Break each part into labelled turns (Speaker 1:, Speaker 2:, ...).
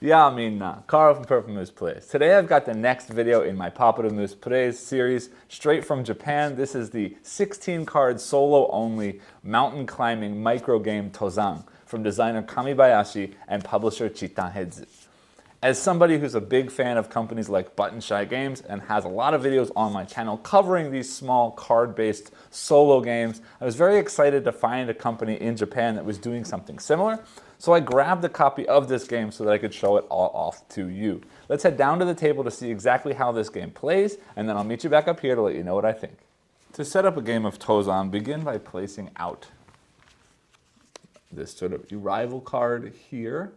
Speaker 1: Ja, minna, Carl from Purple Moose Plays. Today I've got the next video in my Papa Moose Plays series, straight from Japan. This is the 16-card solo-only mountain climbing micro game TOZAN from designer Kamibayashi and publisher Titanheads. As somebody who's a big fan of companies like Button Shy Games and has a lot of videos on my channel covering these small card-based solo games, I was very excited to find a company in Japan that was doing something similar. So I grabbed a copy of this game so that I could show it all off to you. Let's head down to the table to see exactly how this game plays, and then I'll meet you back up here to let you know what I think. To set up a game of TOZAN, begin by placing out this sort of arrival card here,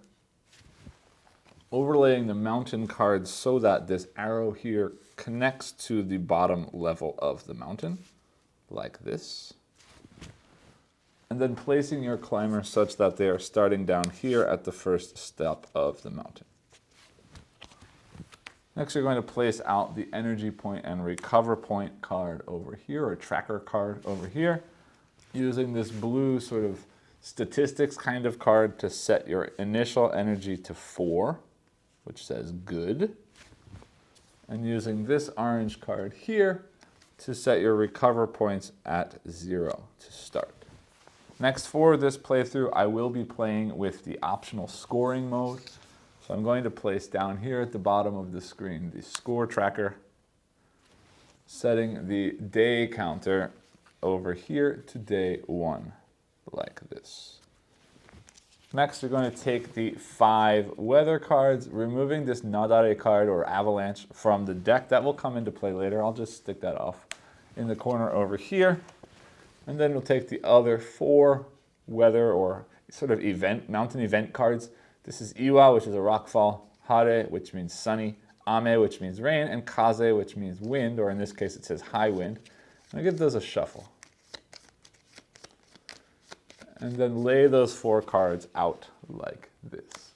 Speaker 1: overlaying the mountain cards so that this arrow here connects to the bottom level of the mountain, like this. And then placing your climber such that they are starting down here at the first step of the mountain. Next, you're going to place out the energy point and recover point card over here, or tracker card over here, using this blue sort of statistics kind of card to set your initial energy to 4, which says good, and using this orange card here to set your recover points at 0 to start. Next, for this playthrough, I will be playing with the optional scoring mode. So I'm going to place down here at the bottom of the screen the score tracker, setting the day counter over here to day 1, like this. Next, we're going to take the 5 weather cards, removing this Nadare card or avalanche from the deck. That will come into play later. I'll just stick that off in the corner over here. And then we'll take the other 4 weather or sort of mountain event cards. This is Iwa, which is a rockfall, Hare, which means sunny, Ame, which means rain, and Kaze, which means wind, or in this case it says high wind. And I give those a shuffle. And then lay those 4 cards out like this.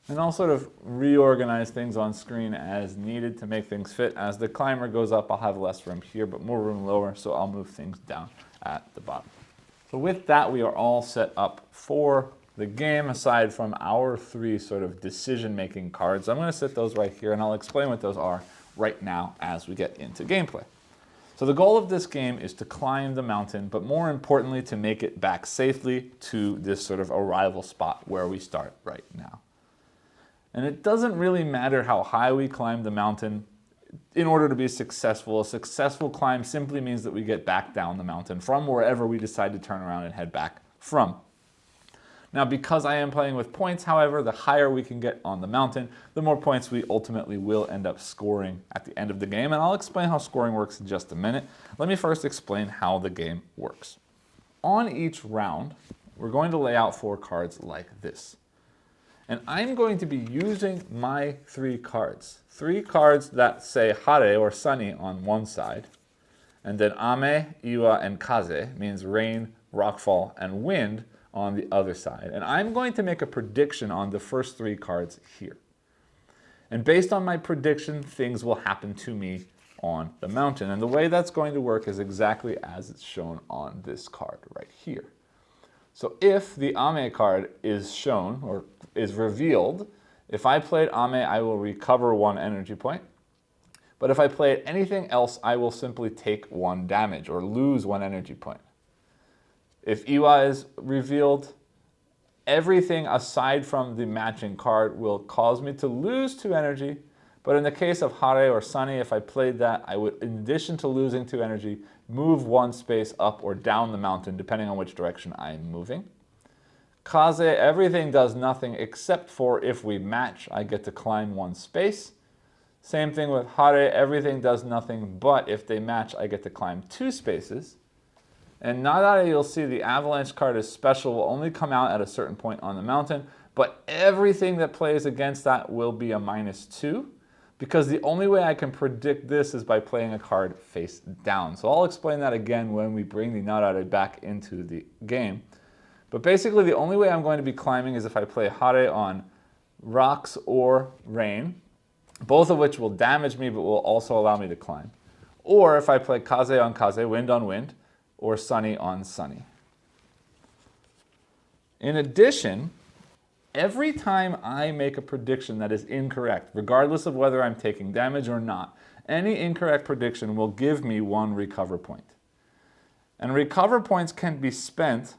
Speaker 1: And I'll sort of reorganize things on screen as needed to make things fit. As the climber goes up, I'll have less room here, but more room lower, so I'll move things down at the bottom. So with that, we are all set up for the game, aside from our 3 sort of decision-making cards. I'm going to set those right here, and I'll explain what those are right now as we get into gameplay. So the goal of this game is to climb the mountain, but more importantly, to make it back safely to this sort of arrival spot where we start right now. And it doesn't really matter how high we climb the mountain in order to be successful. A successful climb simply means that we get back down the mountain from wherever we decide to turn around and head back from. Now, because I am playing with points, however, the higher we can get on the mountain, the more points we ultimately will end up scoring at the end of the game. And I'll explain how scoring works in just a minute. Let me first explain how the game works. On each round, we're going to lay out 4 cards like this. And I'm going to be using my 3 cards. 3 cards that say Hare or sunny on one side, and then Ame, Iwa, and Kaze means rain, rockfall, and wind on the other side. And I'm going to make a prediction on the first 3 cards here. And based on my prediction, things will happen to me on the mountain. And the way that's going to work is exactly as it's shown on this card right here. So if the Ame card is shown or is revealed, if I played Ame, I will recover 1 energy point. But if I played anything else, I will simply take 1 damage or lose 1 energy point. If Iwa is revealed, everything aside from the matching card will cause me to lose 2 energy. But in the case of Hare or sunny, if I played that, I would, in addition to losing 2 energy, move 1 space up or down the mountain, depending on which direction I'm moving. Kaze, everything does nothing except for if we match, I get to climb 1 space. Same thing with Hare, everything does nothing, but if they match, I get to climb 2 spaces. And Nadare, you'll see the avalanche card is special, will only come out at a certain point on the mountain, but everything that plays against that will be a -2. Because the only way I can predict this is by playing a card face down. So I'll explain that again when we bring the Nadare back into the game. But basically the only way I'm going to be climbing is if I play Hare on rocks or rain, both of which will damage me but will also allow me to climb. Or if I play Kaze on Kaze, wind on wind, or sunny on sunny. In addition, Every time I make a prediction that is incorrect, regardless of whether I'm taking damage or not, any incorrect prediction will give me 1 recover point. And recover points can be spent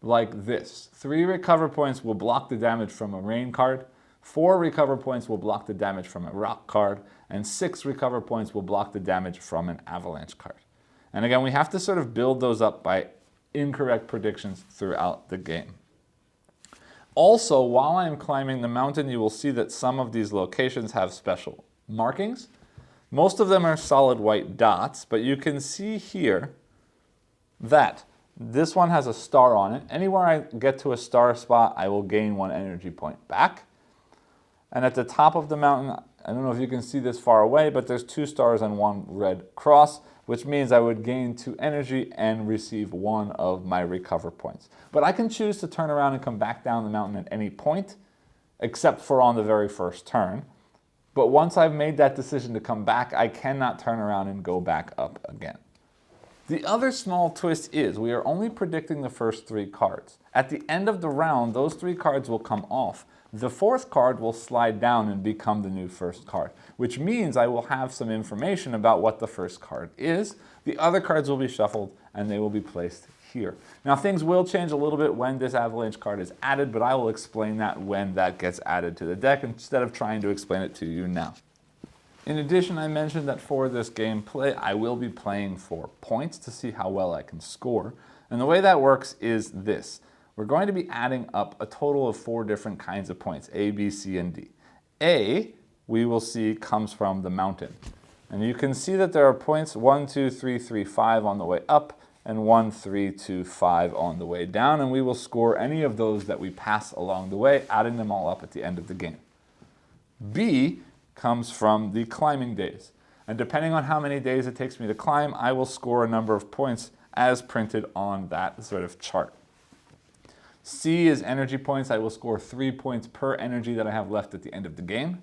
Speaker 1: like this. 3 recover points will block the damage from a rain card, 4 recover points will block the damage from a rock card, and 6 recover points will block the damage from an avalanche card. And again, we have to sort of build those up by incorrect predictions throughout the game. Also, while I'm climbing the mountain, you will see that some of these locations have special markings. Most of them are solid white dots, but you can see here that this one has a star on it. Anywhere I get to a star spot, I will gain 1 energy point back. And at the top of the mountain, I don't know if you can see this far away, but there's 2 stars and 1 red cross, which means I would gain 2 energy and receive 1 of my recover points. But I can choose to turn around and come back down the mountain at any point, except for on the very first turn. But once I've made that decision to come back, I cannot turn around and go back up again. The other small twist is we are only predicting the first 3 cards. At the end of the round, those 3 cards will come off. The 4th card will slide down and become the new first card, which means I will have some information about what the first card is. The other cards will be shuffled and they will be placed here. Now things will change a little bit when this avalanche card is added, but I will explain that when that gets added to the deck instead of trying to explain it to you now. In addition, I mentioned that for this gameplay, I will be playing for points to see how well I can score. And the way that works is this. We're going to be adding up a total of 4 different kinds of points, A, B, C, and D. A, we will see, comes from the mountain. And you can see that there are points 1, 2, 3, 3, 5 on the way up, and 1, 3, 2, 5 on the way down, and we will score any of those that we pass along the way, adding them all up at the end of the game. B comes from the climbing days. And depending on how many days it takes me to climb, I will score a number of points as printed on that sort of chart. C is energy points. I will score 3 points per energy that I have left at the end of the game.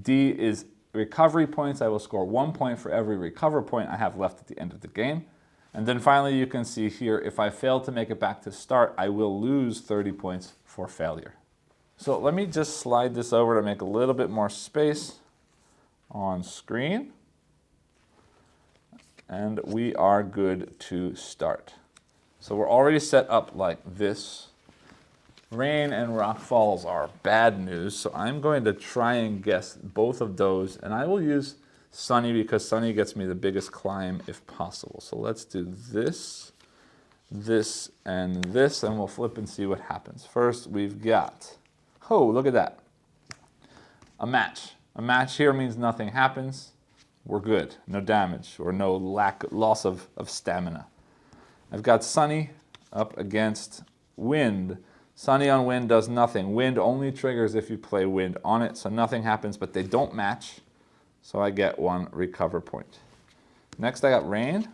Speaker 1: D is recovery points. I will score 1 point for every recover point I have left at the end of the game. And then finally, you can see here, if I fail to make it back to start, I will lose 30 points for failure. So let me just slide this over to make a little bit more space on screen. And we are good to start. So we're already set up like this. Rain and rock falls are bad news, so I'm going to try and guess both of those, and I will use sunny because sunny gets me the biggest climb if possible. So let's do this, this, and this, and we'll flip and see what happens. First, we've got, oh, look at that, a match. A match here means nothing happens. We're good, no damage or no loss of stamina. I've got sunny up against wind. Sunny on wind does nothing. Wind only triggers if you play wind on it, so nothing happens, but they don't match, so I get 1 recover point. Next I got rain.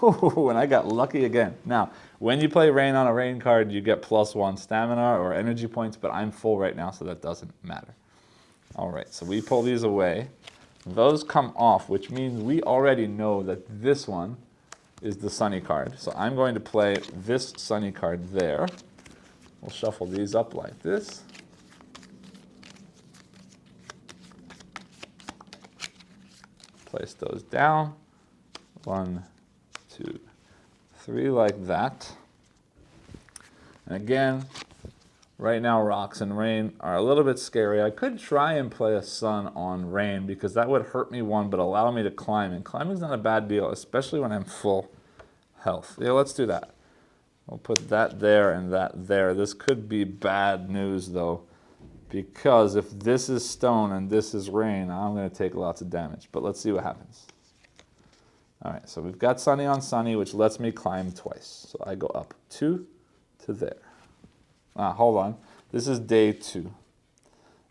Speaker 1: Ooh, and I got lucky again. Now, when you play rain on a rain card, you get +1 stamina or energy points, but I'm full right now, so that doesn't matter. All right, so we pull these away. Those come off, which means we already know that this one is the sunny card. So I'm going to play this sunny card there. We'll shuffle these up like this. Place those down. 1, 2, 3, like that. And again, right now rocks and rain are a little bit scary. I could try and play a sun on rain because that would hurt me 1 but allow me to climb. And climbing's not a bad deal, especially when I'm full health. Yeah, let's do that. We'll put that there and that there. This could be bad news though, because if this is stone and this is rain, I'm going to take lots of damage. But let's see what happens. All right, so we've got sunny on sunny, which lets me climb twice. So I go up 2 to there. Hold on. This is day 2.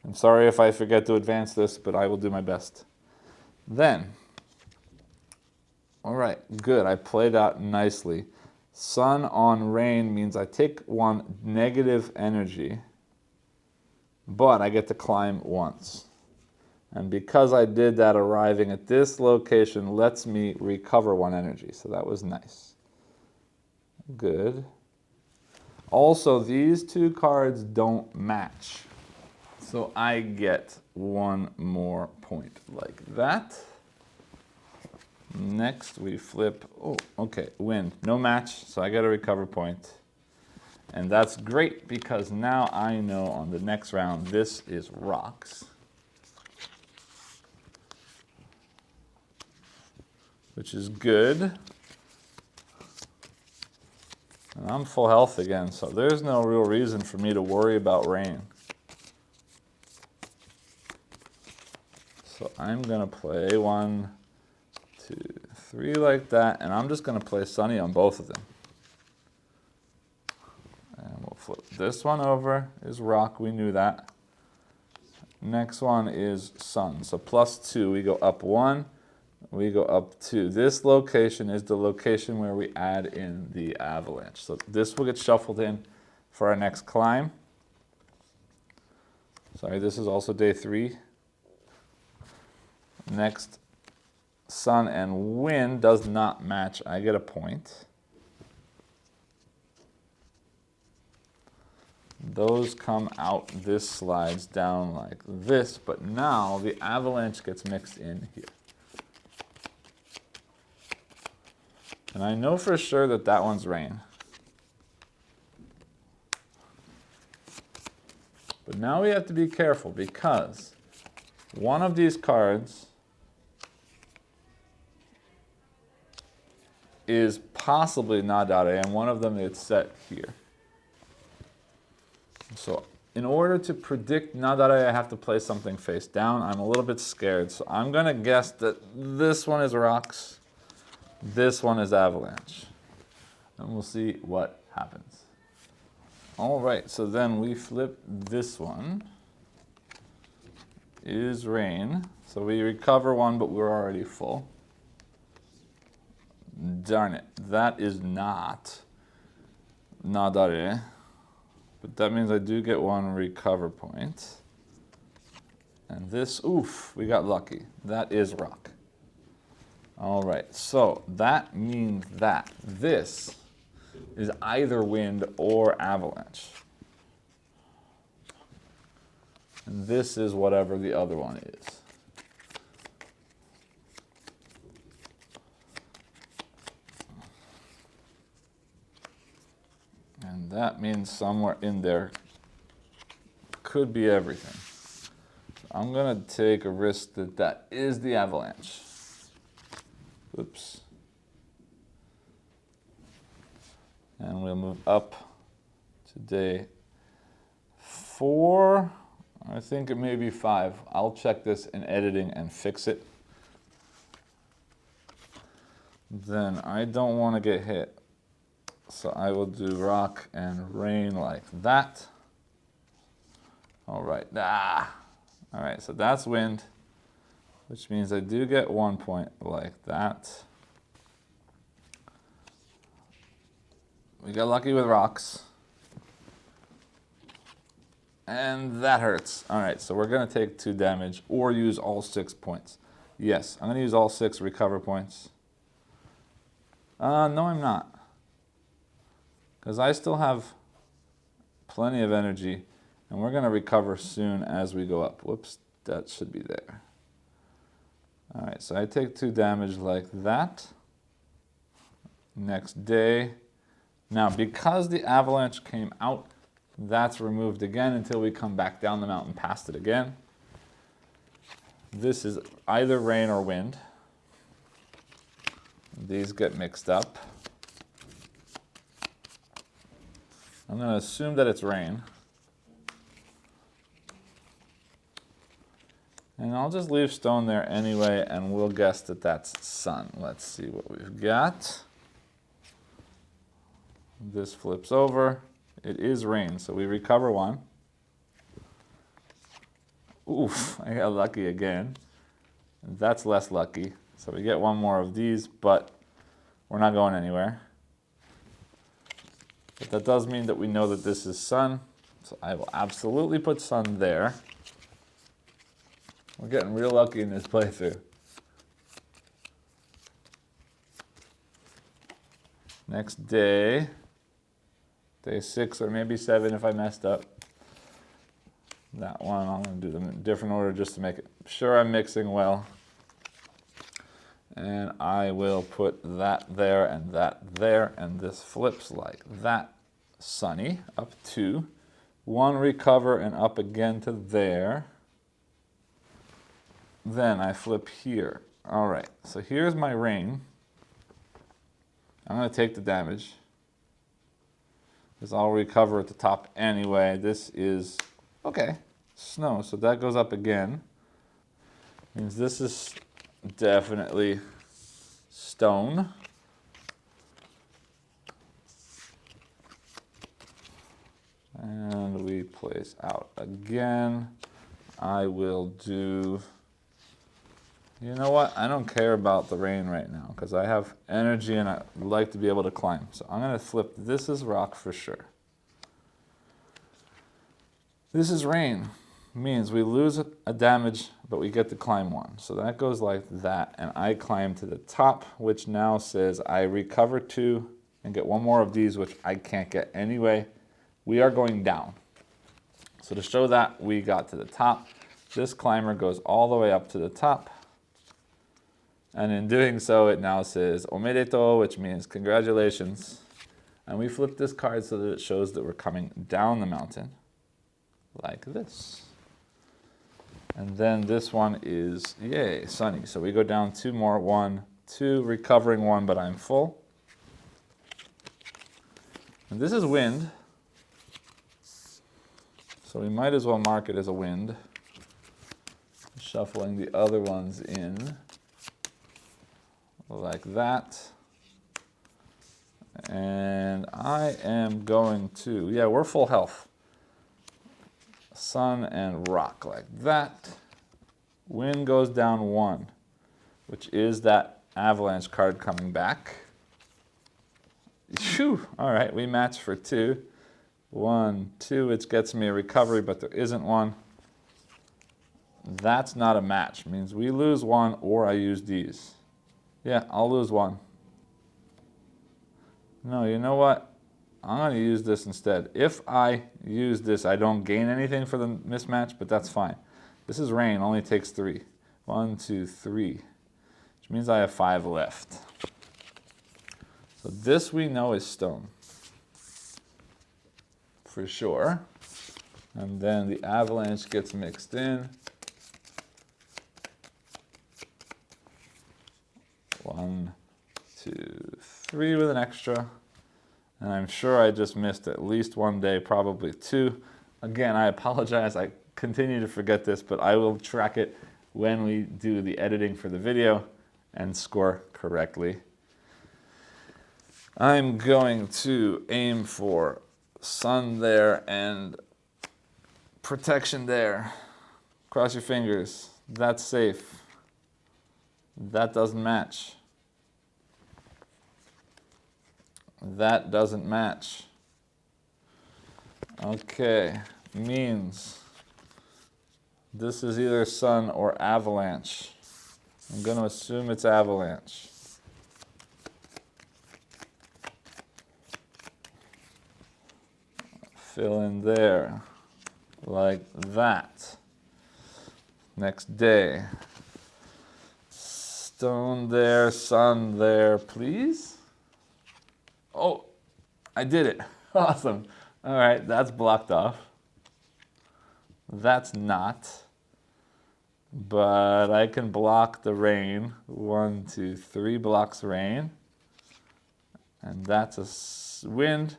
Speaker 1: I'm sorry if I forget to advance this, but I will do my best. Then, all right, good. I played out nicely. Sun on rain means I take 1 negative energy, but I get to climb once. And because I did that, arriving at this location lets me recover 1 energy. So that was nice. Good. Also, these two cards don't match. So I get one more point like that. Next we flip, oh, okay, wind, no match, so I get a recover point. And that's great because now I know on the next round this is rocks. Which is good. And I'm full health again, so there's no real reason for me to worry about rain. So I'm gonna play 1, 2, 3 like that, and I'm just gonna play sunny on both of them. And we'll flip this one over, is rock, we knew that. Next one is sun, so +2, we go up 1, we go up 2. This location is the location where we add in the avalanche. So this will get shuffled in for our next climb. Sorry, this is also day 3. Next, sun and wind does not match. I get a point. Those come out, this slides down like this, but now the avalanche gets mixed in here. And I know for sure that that one's rain. But now we have to be careful because one of these cards is possibly Nadare, and one of them is set here. So in order to predict Nadare, I have to play something face down. I'm a little bit scared, so I'm gonna guess that this one is rocks, this one is avalanche, and we'll see what happens. All right, so then we flip this one, is rain. So we recover 1, but we're already full. Darn it, that is not Nadare. But that means I do get 1 recover point. And this, oof, we got lucky. That is rock. All right, so that means that this is either wind or avalanche. And this is whatever the other one is. And that means somewhere in there could be everything. So I'm gonna take a risk that that is the avalanche. Oops. And we'll move up to day 4. I think it may be 5. I'll check this in editing and fix it. Then I don't want to get hit. So I will do rock and rain like that. All right, All right, so that's wind, which means I do get 1 point like that. We got lucky with rocks. And that hurts. All right, so we're gonna take 2 damage or use all 6 points. Yes, I'm gonna use all 6 recover points. No, I'm not. Because I still have plenty of energy, and we're gonna recover soon as we go up. Whoops, that should be there. All right, so I take 2 damage like that. Next day. Now, because the avalanche came out, that's removed again until we come back down the mountain past it again. This is either rain or wind. These get mixed up. I'm going to assume that it's rain. And I'll just leave stone there anyway, and we'll guess that that's sun. Let's see what we've got. This flips over. It is rain, so we recover 1. Oof, I got lucky again. That's less lucky. So we get 1 more of these, but we're not going anywhere. But that does mean that we know that this is sun. So I will absolutely put sun there. We're getting real lucky in this playthrough. Next day. day 6 or maybe 7 if I messed up. That one, I'm going to do them in a different order just to make it sure I'm mixing well. And I will put that there, and this flips like that. Sunny, up 2. 1 recover and up again to there. Then I flip here. All right, so here's my rain. I'm going to take the damage, because I'll recover at the top anyway. This is, okay, snow, so that goes up again. Means this is definitely stone. And we place out again. I will do, you know what? I don't care about the rain right now because I have energy and I like to be able to climb. So I'm going to flip this as rock for sure. This is rain. Means we lose a damage, but we get to climb 1. So that goes like that, and I climb to the top, which now says I recover 2 and get 1 more of these, which I can't get anyway. We are going down. So to show that we got to the top, this climber goes all the way up to the top. And in doing so, it now says omedetou, which means congratulations. And we flip this card so that it shows that we're coming down the mountain, like this. And then this one is, yay, sunny. So we go down 2 more, 1, 2, recovering 1, but I'm full. And this is wind. So we might as well mark it as a wind. Shuffling the other ones in, like that. And I am going to, yeah, we're full health. Sun and rock like that. Wind goes down 1, which is that avalanche card coming back. Phew. All right, we match for 2. 1, 2, which gets me a recovery, but there isn't one. That's not a match. Means we lose 1 or I use these. Yeah, I'll lose 1. No, you know what? I'm going to use this instead. If I use this, I don't gain anything for the mismatch, but that's fine. This is rain, only takes 3. 1, 2, 3, which means I have 5 left. So this we know is stone, for sure. And then the avalanche gets mixed in. 1, 2, 3 with an extra. And I'm sure I just missed at least 1 day, probably 2. Again, I apologize. I continue to forget this, but I will track it when we do the editing for the video and score correctly. I'm going to aim for sun there and protection there. Cross your fingers. That's safe. That doesn't match. That doesn't match. Okay, means this is either sun or avalanche. I'm going to assume it's avalanche. Fill in there, like that. Next day. Stone there, sun there, please. Oh, I did it. Awesome. All right, that's blocked off. That's not. But I can block the rain. 1, 2, 3 blocks rain. And that's a wind.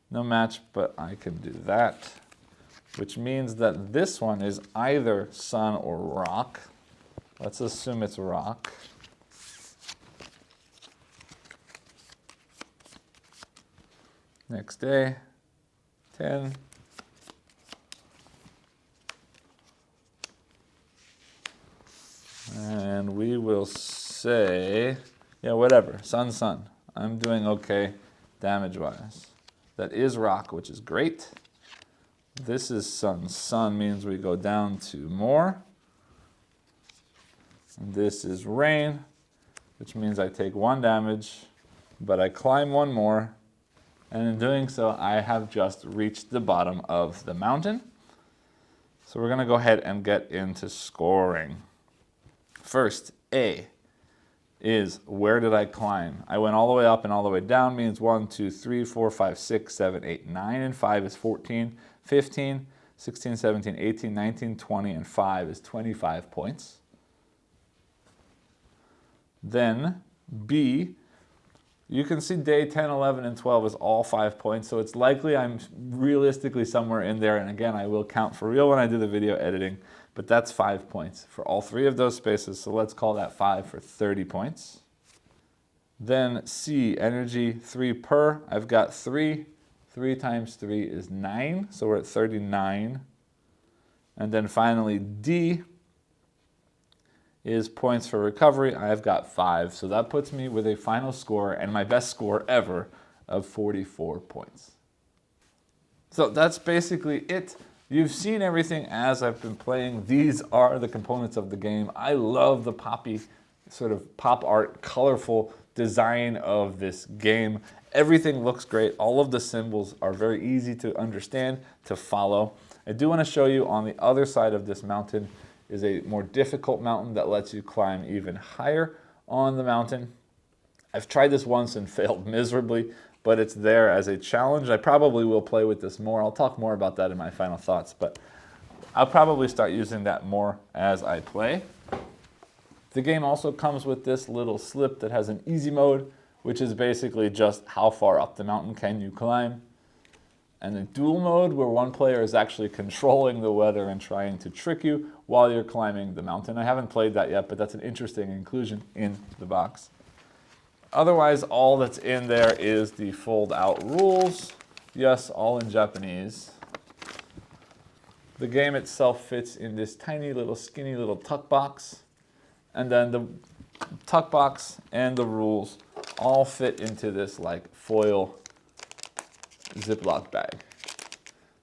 Speaker 1: No match, but I can do that. Which means that this one is either sun or rock. Let's assume it's rock. Next day, 10. And we will say, yeah, whatever, sun, sun. I'm doing okay damage-wise. That is rock, which is great. This is sun. Sun means we go down 2 more. And this is rain, which means I take 1 damage, but I climb 1 more. And in doing so, I have just reached the bottom of the mountain. So we're going to go ahead and get into scoring. First, A is where did I climb? I went all the way up and all the way down, means 1, 2, 3, 4, 5, 6, 7, 8, 9, and 5 is 14, 15, 16, 17, 18, 19, 20, and 5 is 25 points. Then B, you can see day 10, 11, and 12 is all 5 points, so it's likely I'm realistically somewhere in there, and again, I will count for real when I do the video editing, but that's 5 points for all 3 of those spaces, so let's call that 5 for 30 points. Then C, energy 3 per, I've got 3. 3 times 3 is 9, so we're at 39. And then finally D is points for recovery. I've got 5, so that puts me with a final score, and my best score ever, of 44 points. So that's basically it. You've seen everything as I've been playing. These are the components of the game. I love the poppy, sort of pop art, colorful design of this game. Everything looks great. All of the symbols are very easy to understand, to follow. I do want to show you on the other side of this mountain is a more difficult mountain that lets you climb even higher on the mountain. I've tried this once and failed miserably, but it's there as a challenge. I probably will play with this more. I'll talk more about that in my final thoughts, but I'll probably start using that more as I play. The game also comes with this little slip that has an easy mode, which is basically just how far up the mountain can you climb. And a dual mode where one player is actually controlling the weather and trying to trick you while you're climbing the mountain. I haven't played that yet, but that's an interesting inclusion in the box. Otherwise, all that's in there is the fold-out rules. Yes, all in Japanese. The game itself fits in this tiny little skinny little tuck box. And then the tuck box and the rules all fit into this like foil Ziploc bag.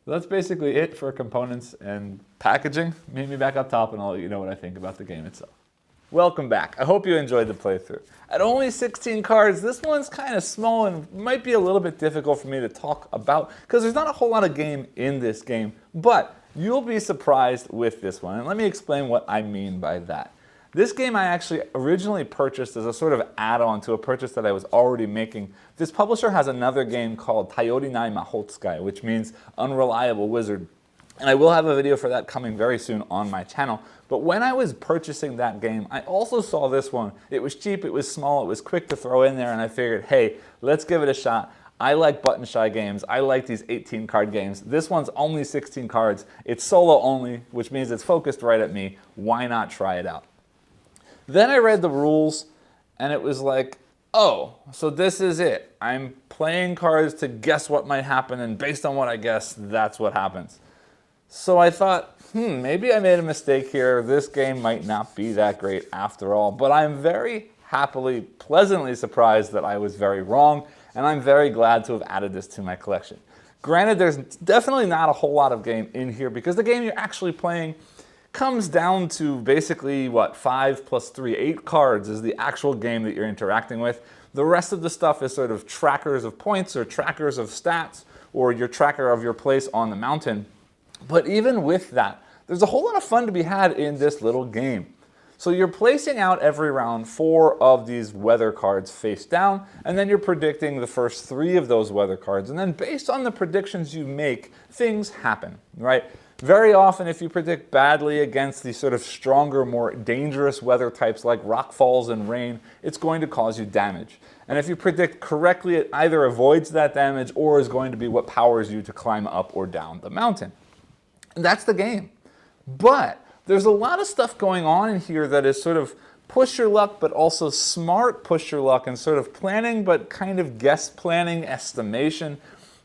Speaker 1: So that's basically it for components and packaging. Meet me back up top and I'll let you know what I think about the game itself. Welcome back. I hope you enjoyed the playthrough. At only 16 cards, this one's kind of small and might be a little bit difficult for me to talk about because there's not a whole lot of game in this game, but you'll be surprised with this one. And let me explain what I mean by that. This game I actually originally purchased as a sort of add-on to a purchase that I was already making. This publisher has another game called Tayorinai Mahotsukai, which means Unreliable Wizard. And I will have a video for that coming very soon on my channel. But when I was purchasing that game, I also saw this one. It was cheap, it was small, it was quick to throw in there, and I figured, hey, let's give it a shot. I like button shy games. I like these 18 card games. This one's only 16 cards. It's solo only, which means it's focused right at me. Why not try it out? Then I read the rules, and it was like, oh, so this is it. I'm playing cards to guess what might happen, and based on what I guess, that's what happens. So I thought, maybe I made a mistake here. This game might not be that great after all, but I'm very happily, pleasantly surprised that I was very wrong, and I'm very glad to have added this to my collection. Granted, there's definitely not a whole lot of game in here because the game you're actually playing comes down to basically, 5 plus 3, 8 cards is the actual game that you're interacting with. The rest of the stuff is sort of trackers of points or trackers of stats or your tracker of your place on the mountain. But even with that, there's a whole lot of fun to be had in this little game. So you're placing out every round 4 of these weather cards face down, and then you're predicting the first 3 of those weather cards. And then based on the predictions you make, things happen, right? Very often, if you predict badly against these sort of stronger, more dangerous weather types like rockfalls and rain, it's going to cause you damage. And if you predict correctly, it either avoids that damage or is going to be what powers you to climb up or down the mountain. And that's the game. But there's a lot of stuff going on in here that is sort of push your luck, but also smart push your luck and sort of planning, but kind of guess planning, estimation.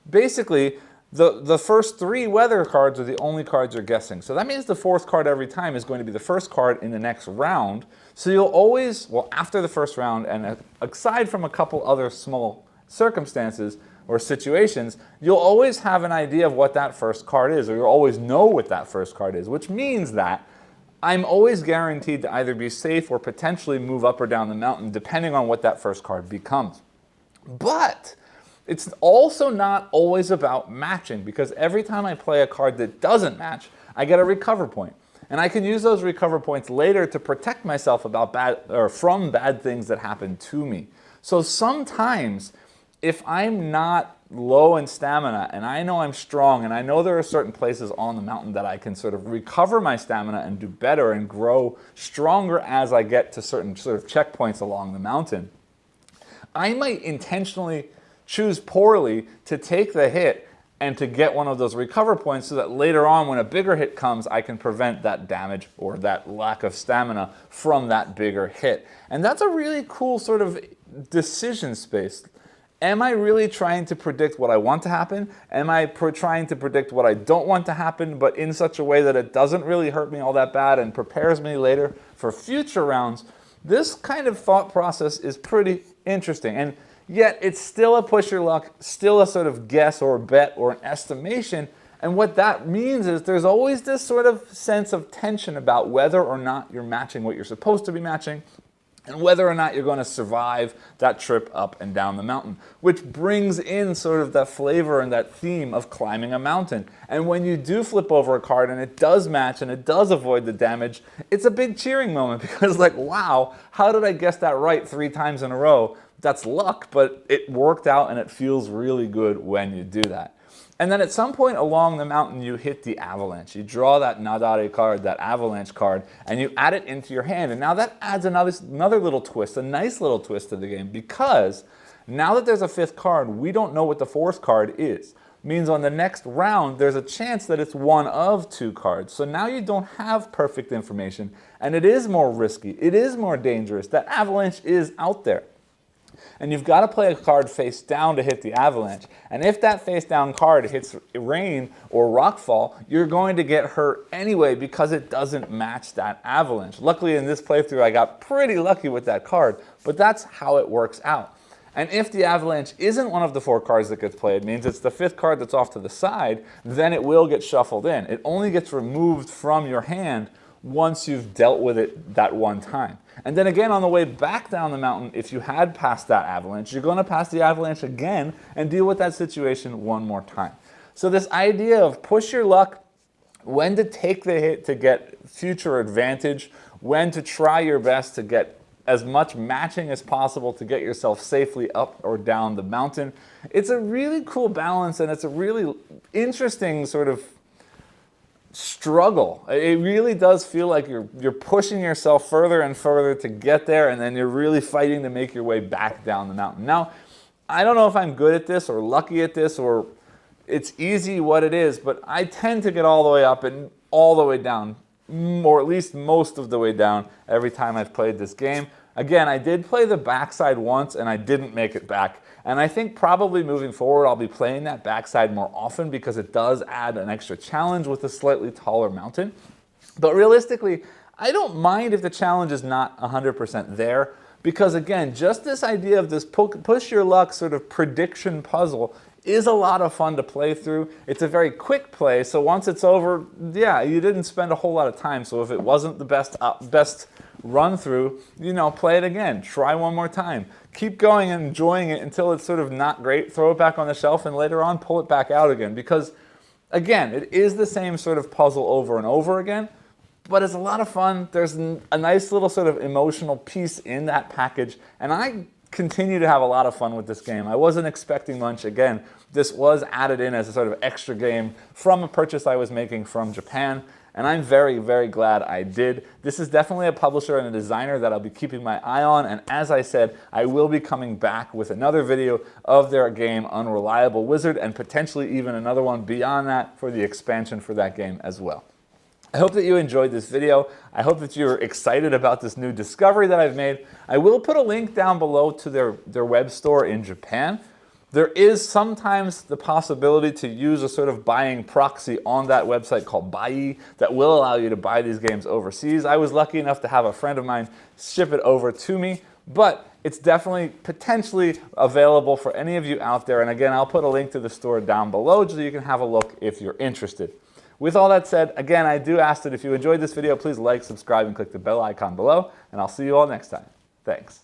Speaker 1: Basically, the first 3 weather cards are the only cards you're guessing. So that means the 4th card every time is going to be the first card in the next round. So you'll always, after the first round, and aside from a couple other small circumstances or situations, you'll always have an idea of what that first card is, or you'll always know what that first card is, which means that I'm always guaranteed to either be safe or potentially move up or down the mountain, depending on what that first card becomes. But It's also not always about matching, because every time I play a card that doesn't match, I get a recover point. And I can use those recover points later to protect myself from bad things that happen to me. So sometimes, if I'm not low in stamina and I know I'm strong and I know there are certain places on the mountain that I can sort of recover my stamina and do better and grow stronger as I get to certain sort of checkpoints along the mountain, I might intentionally choose poorly to take the hit and to get one of those recover points so that later on when a bigger hit comes, I can prevent that damage or that lack of stamina from that bigger hit. And that's a really cool sort of decision space. Am I really trying to predict what I want to happen? Am I trying to predict what I don't want to happen, but in such a way that it doesn't really hurt me all that bad and prepares me later for future rounds? This kind of thought process is pretty interesting. And yet it's still a push your luck, still a sort of guess or bet or an estimation. And what that means is there's always this sort of sense of tension about whether or not you're matching what you're supposed to be matching, and whether or not you're going to survive that trip up and down the mountain, which brings in sort of that flavor and that theme of climbing a mountain. And when you do flip over a card and it does match and it does avoid the damage, it's a big cheering moment, because like, wow, how did I guess that right 3 times in a row? That's luck, but it worked out and it feels really good when you do that. And then at some point along the mountain, you hit the avalanche. You draw that Nadare card, that avalanche card, and you add it into your hand. And now that adds another little twist, a nice little twist to the game, because now that there's a 5th card, we don't know what the 4th card is. Means on the next round, there's a chance that it's one of 2 cards. So now you don't have perfect information, and it is more risky. It is more dangerous. That avalanche is out there. And you've got to play a card face down to hit the avalanche. And if that face down card hits rain or rockfall, you're going to get hurt anyway because it doesn't match that avalanche. Luckily in this playthrough I got pretty lucky with that card, but that's how it works out. And if the avalanche isn't one of the 4 cards that gets played, means it's the 5th card that's off to the side, then it will get shuffled in. It only gets removed from your hand once you've dealt with it that one time. And then again, on the way back down the mountain, if you had passed that avalanche, you're going to pass the avalanche again and deal with that situation one more time. So this idea of push your luck, when to take the hit to get future advantage, when to try your best to get as much matching as possible to get yourself safely up or down the mountain. It's a really cool balance, and it's a really interesting sort of struggle. It really does feel like you're pushing yourself further and further to get there, and then you're really fighting to make your way back down the mountain. Now, I don't know if I'm good at this or lucky at this or it's easy what it is, but I tend to get all the way up and all the way down, or at least most of the way down every time I've played this game. Again, I did play the backside once and I didn't make it back. And I think probably moving forward, I'll be playing that backside more often because it does add an extra challenge with a slightly taller mountain. But realistically, I don't mind if the challenge is not 100% there, because again, just this idea of this push your luck sort of prediction puzzle is a lot of fun to play through. It's a very quick play, so once it's over, yeah, you didn't spend a whole lot of time. So if it wasn't the best run through, you know, play it again, try one more time. Keep going and enjoying it until it's sort of not great, throw it back on the shelf, and later on pull it back out again. Because again, it is the same sort of puzzle over and over again, but it's a lot of fun. There's a nice little sort of emotional piece in that package, and I continue to have a lot of fun with this game. I wasn't expecting much. Again, this was added in as a sort of extra game from a purchase I was making from Japan, and I'm very, very glad I did. This is definitely a publisher and a designer that I'll be keeping my eye on, and as I said, I will be coming back with another video of their game, Unreliable Wizard, and potentially even another one beyond that for the expansion for that game as well. I hope that you enjoyed this video. I hope that you're excited about this new discovery that I've made. I will put a link down below to their web store in Japan. There is sometimes the possibility to use a sort of buying proxy on that website called Bai that will allow you to buy these games overseas. I was lucky enough to have a friend of mine ship it over to me, but it's definitely potentially available for any of you out there. And again, I'll put a link to the store down below so you can have a look if you're interested. With all that said, again, I do ask that if you enjoyed this video, please like, subscribe, and click the bell icon below, and I'll see you all next time. Thanks.